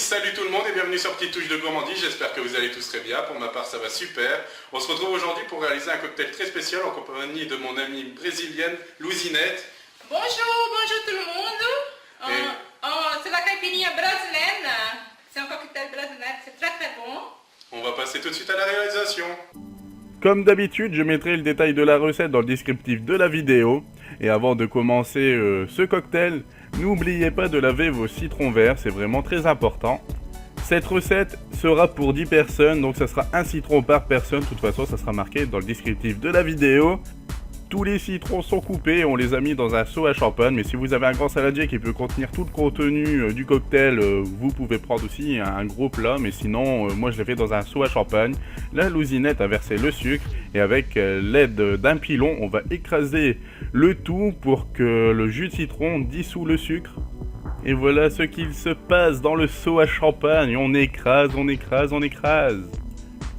salut tout le monde et bienvenue sur Petite Touche de Gourmandise, j'espère que vous allez tous très bien, pour ma part ça va super. On se retrouve aujourd'hui pour réaliser un cocktail très spécial en compagnie de mon amie brésilienne, Louisinette. Bonjour tout le monde. C'est la caipirinha brasileira. C'est un cocktail brésilien, c'est très très bon. On va passer tout de suite à la réalisation. Comme d'habitude, je mettrai le détail de la recette dans le descriptif de la vidéo. Et avant de commencer ce cocktail, n'oubliez pas de laver vos citrons verts, c'est vraiment très important. Cette recette sera pour 10 personnes, donc ça sera un citron par personne. De toute façon, ça sera marqué dans le descriptif de la vidéo. Tous les citrons sont coupés, on les a mis dans un seau à champagne. Mais si vous avez un grand saladier qui peut contenir tout le contenu du cocktail, vous pouvez prendre aussi un gros plat. Mais sinon, moi je l'ai fait dans un seau à champagne. La Louisinette a versé le sucre et avec l'aide d'un pilon, on va écraser le tout pour que le jus de citron dissout le sucre. Et voilà ce qu'il se passe dans le seau à champagne. On écrase, on écrase, on écrase.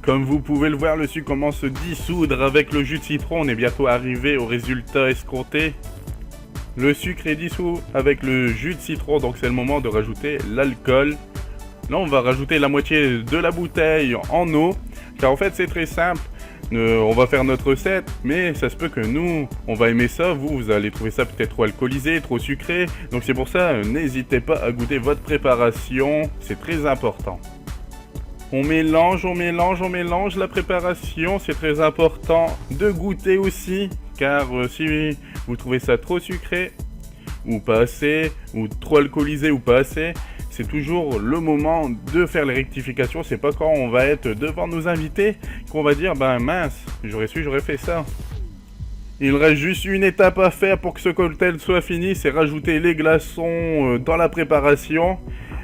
Comme vous pouvez le voir, le sucre commence à se dissoudre avec le jus de citron. On est bientôt arrivé au résultat escompté. Le sucre est dissous avec le jus de citron, donc c'est le moment de rajouter l'alcool. Là, on va rajouter la moitié de la bouteille en eau, car en fait c'est très simple. On va faire notre recette, mais ça se peut que nous, on va aimer ça. Vous allez trouver ça peut-être trop alcoolisé, trop sucré. Donc c'est pour ça, n'hésitez pas à goûter votre préparation, c'est très important. On mélange, on mélange, on mélange la préparation, c'est très important de goûter aussi, car si vous trouvez ça trop sucré, ou pas assez, ou trop alcoolisé ou pas assez, c'est toujours le moment de faire les rectifications. C'est pas quand on va être devant nos invités qu'on va dire, ben mince, j'aurais su, j'aurais fait ça. Il reste juste une étape à faire pour que ce cocktail soit fini, c'est rajouter les glaçons dans la préparation,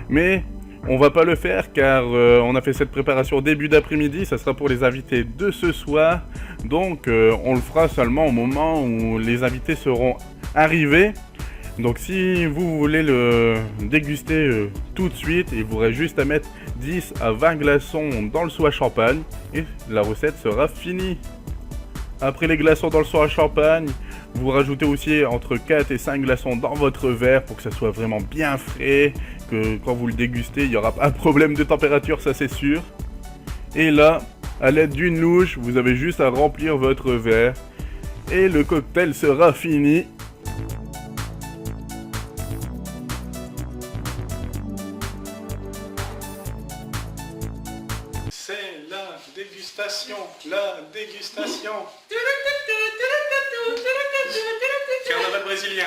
mais on va pas le faire car on a fait cette préparation au début d'après-midi, ça sera pour les invités de ce soir. Donc on le fera seulement au moment où les invités seront arrivés. Donc si vous voulez le déguster tout de suite, il vous reste juste à mettre 10 à 20 glaçons dans le seau à champagne et la recette sera finie. Après les glaçons dans le seau à champagne, vous rajoutez aussi entre 4 et 5 glaçons dans votre verre pour que ça soit vraiment bien frais, que quand vous le dégustez, il n'y aura pas de problème de température, ça c'est sûr. Et là, à l'aide d'une louche, vous avez juste à remplir votre verre et le cocktail sera fini. C'est la dégustation, la dégustation. Carnaval brésilien.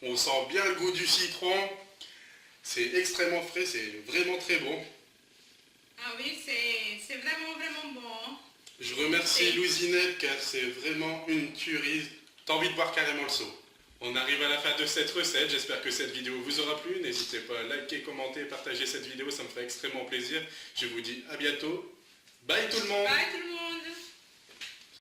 On sent bien le goût du citron. C'est extrêmement frais, c'est vraiment très bon. Ah oui, c'est vraiment bon. Je remercie Louisinette car c'est vraiment une tuerie. T'as envie de boire carrément le seau. On arrive à la fin de cette recette, j'espère que cette vidéo vous aura plu. N'hésitez pas à liker, commenter, partager cette vidéo, ça me ferait extrêmement plaisir. Je vous dis à bientôt. Bye tout le monde. Bye tout le monde.